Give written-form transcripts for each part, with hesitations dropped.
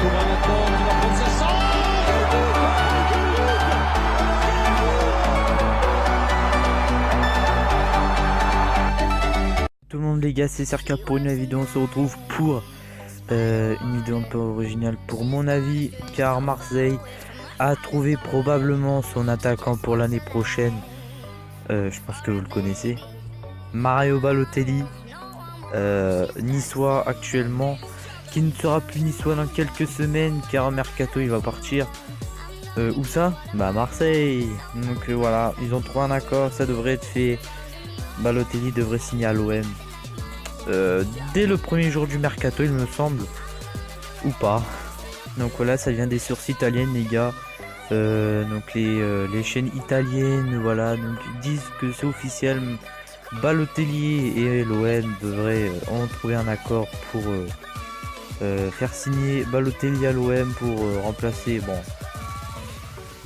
Couvre-maintenant qui va prendre sa chance. Tout le monde les gars, c'est Serka pour une nouvelle vidéo. On se retrouve pour une vidéo un peu originale pour mon avis, car Marseille a trouvé probablement son attaquant pour l'année prochaine. Je pense que vous le connaissez, Mario Balotelli, niçois actuellement, qui ne sera plus niçois dans quelques semaines car Mercato il va partir. Où ça? Bah Marseille. Donc voilà, ils ont trouvé un accord, ça devrait être fait. Balotelli devrait signer à l'OM dès le premier jour du mercato, il me semble, ou pas. Donc voilà, ça vient des sources italiennes les gars. Donc les chaînes italiennes, voilà, donc ils disent que c'est officiel. Balotelli et l'OM devraient en trouver un accord pour faire signer Balotelli à l'OM pour remplacer. Bon,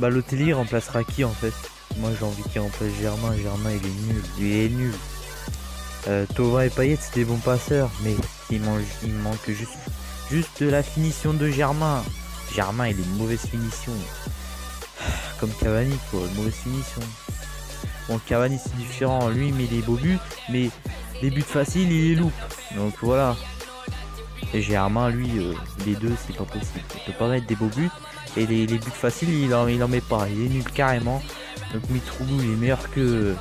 Balotelli remplacera qui en fait? Moi j'ai envie qu'il remplace Germain. Germain il est nul, il est nul. Thauvin et Payet c'est des bons passeurs, mais il manque juste de la finition de Germain. Germain il a une mauvaise finition, comme Cavani quoi, une mauvaise finition. Bon, Cavani c'est différent, lui il met des beaux buts, mais les buts faciles il les loupe. Donc voilà. Et Germain lui, les deux c'est pas possible. Il peut pas mettre des beaux buts et les buts faciles il en met pas. Il est nul carrément. Donc Mitroglou il est meilleur que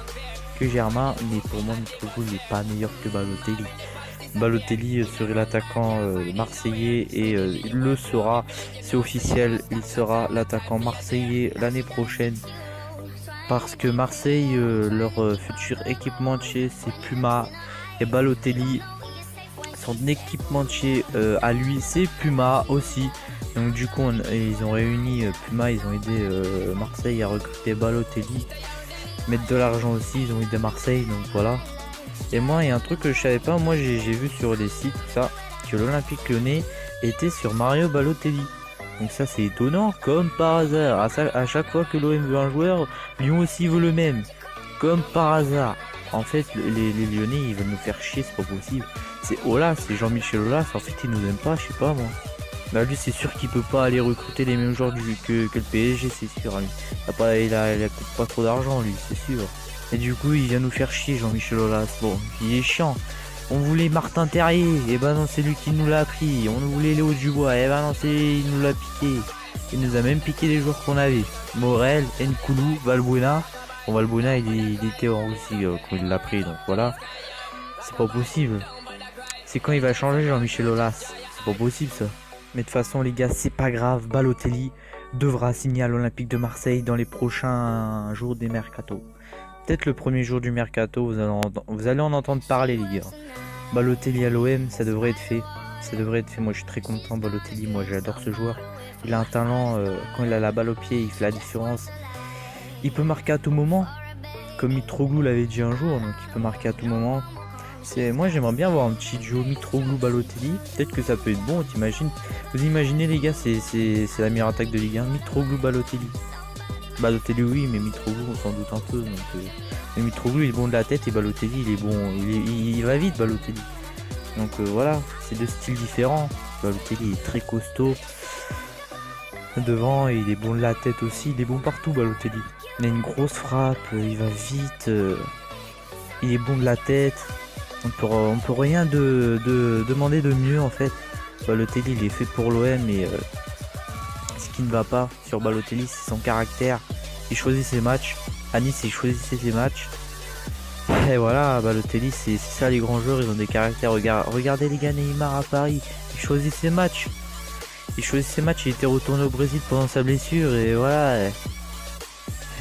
Germain, mais pour moi Mitroglou il est pas meilleur que Balotelli. Balotelli serait l'attaquant marseillais et il le sera, c'est officiel, il sera l'attaquant marseillais l'année prochaine. Parce que Marseille, leur futur équipementier c'est Puma, et Balotelli, son équipementier à lui c'est Puma aussi. Donc du coup ils ont réuni Puma, ils ont aidé Marseille à recruter Balotelli, mettre de l'argent aussi, ils ont aidé Marseille, donc voilà. Et moi il y a un truc que je savais pas, moi j'ai vu sur les sites tout ça, que l'Olympique Lyonnais était sur Mario Balotelli. Donc ça c'est étonnant, comme par hasard, à chaque fois que l'OM veut un joueur, Lyon aussi veut le même, comme par hasard. En fait les Lyonnais ils veulent nous faire chier, c'est pas possible. C'est Aulas, c'est Jean-Michel Aulas, en fait ils nous aiment pas, je sais pas moi. Bah lui c'est sûr qu'il peut pas aller recruter les mêmes joueurs que le PSG, c'est sûr. Lui. Il a peut-être pas trop d'argent lui, c'est sûr. Et du coup il vient nous faire chier Jean-Michel Aulas. Bon, il est chiant. On voulait Martin Terrier, et bah non c'est lui qui nous l'a pris. On voulait Léo Dubois, et bah non il nous l'a piqué. Il nous a même piqué les joueurs qu'on avait. Morel, Nkoulou, Valbuena. Bon Valbuena il était en Russie quand il l'a pris, donc voilà. C'est pas possible. C'est quand il va changer Jean-Michel Aulas. C'est pas possible ça. Mais de toute façon les gars c'est pas grave, Balotelli devra signer à l'Olympique de Marseille dans les prochains jours des mercato. Peut-être le premier jour du mercato vous allez en entendre parler les gars. Balotelli à l'OM ça devrait être fait. Ça devrait être fait, moi je suis très content Balotelli, moi j'adore ce joueur. Il a un talent, quand il a la balle au pied il fait la différence. Il peut marquer à tout moment, comme Mitroglou l'avait dit un jour, donc il peut marquer à tout moment. Moi j'aimerais bien voir un petit duo Mitroglou Balotelli, peut-être que ça peut être bon, t'imagines. Vous imaginez les gars, c'est la meilleure attaque de Ligue 1, Mitroglou Balotelli. Balotelli oui, mais Mitroglou on s'en doute un peu. Mais Mitroglou il est bon de la tête et Balotelli il est bon, il va vite Balotelli. Donc voilà, c'est deux styles différents. Balotelli est très costaud devant et il est bon de la tête aussi, il est bon partout Balotelli. Il a une grosse frappe, il va vite, il est bon de la tête. On peut rien demander de mieux en fait. Balotelli il est fait pour l'OM et ce qui ne va pas sur Balotelli c'est son caractère. Il choisit ses matchs. À Nice il choisissait ses matchs. Et voilà, Balotelli c'est ça les grands joueurs, ils ont des caractères. Regardez les gars, Neymar à Paris, il choisit ses matchs. Il était retourné au Brésil pendant sa blessure et voilà.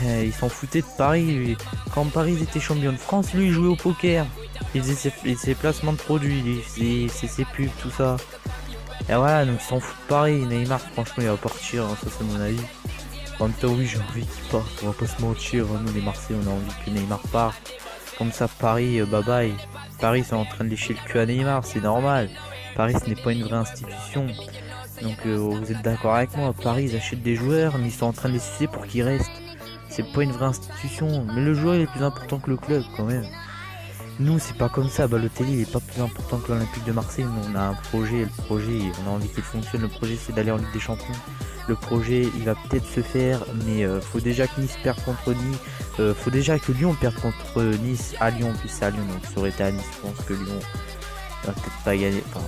Il s'en foutait de Paris lui. Quand Paris était champion de France, lui il jouait au poker. Il faisait ses placements de produits, il faisait ses pubs, tout ça. Et voilà, donc il s'en fout de Paris. Neymar, franchement, il va partir, hein, ça c'est mon avis. En même temps, oui, j'ai envie qu'il parte, on va pas se mentir. Nous, les Marseillais, on a envie que Neymar parte. Comme ça, Paris, bye bye. Paris, c'est en train de lécher le cul à Neymar, c'est normal. Paris, ce n'est pas une vraie institution. Donc, vous êtes d'accord avec moi, Paris, ils achètent des joueurs, mais ils sont en train de les sucer pour qu'ils restent. C'est pas une vraie institution, mais le joueur il est plus important que le club quand même. Nous, c'est pas comme ça. Balotelli, il est pas plus important que l'Olympique de Marseille. Nous, on a un projet. Le projet, on a envie qu'il fonctionne. Le projet, c'est d'aller en Ligue des Champions. Le projet, il va peut-être se faire, mais faut déjà que Nice perde contre Nice. Faut déjà que Lyon perde contre Nice à Lyon, puis c'est à Lyon. Donc, ça aurait été à Nice. Je pense que Lyon va peut-être pas gagner. Enfin,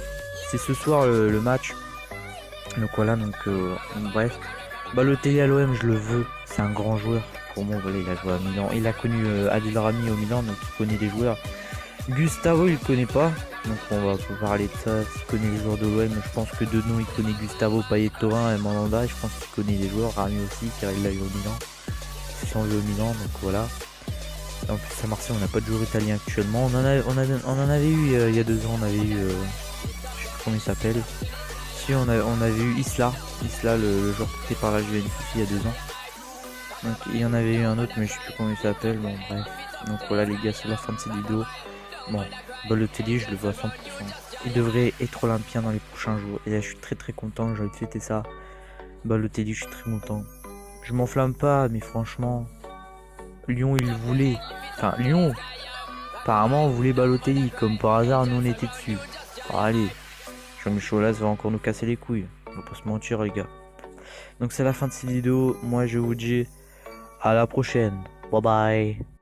c'est ce soir le match. Donc voilà. Donc bref. Balotelli à l'OM, je le veux. C'est un grand joueur. Pour moi, voilà, il a joué à Milan. Il a connu Adil Rami au Milan, donc il connaît les joueurs. Gustavo, il le connaît pas. Donc on va pas parler de ça. Il connaît les joueurs de l'OM. Je pense que de nom, il connaît Gustavo, Payet, Thauvin et Mandanda. Et je pense qu'il connaît les joueurs. Rami aussi, car il l'a eu au Milan. Ils sont joués au Milan, donc voilà. Et en plus, à Marseille, on n'a pas de joueur italien actuellement. On en avait eu il y a 2 ans. On avait eu. Je sais plus comment il s'appelle. Si, on avait eu Isla. Isla, le joueur qui était par la Juventus il y a 2 ans. Donc il y en avait eu un autre, mais je sais plus comment il s'appelle. Bon, bref. Donc voilà, les gars, c'est la fin de cette vidéo. Bon, Balotelli, je le vois à 100%. Il devrait être olympien dans les prochains jours. Et là, je suis très très content. J'ai envie de fêter ça. Balotelli, je suis très content. Je m'enflamme pas, mais franchement, Lyon, il voulait. Enfin, Lyon, apparemment, on voulait Balotelli. Comme par hasard, nous, on était dessus. Alors, allez, Jean-Michel Aulas va encore nous casser les couilles. On va pas se mentir, les gars. Donc, c'est la fin de cette vidéo. Moi, je vous dis à la prochaine. Bye bye.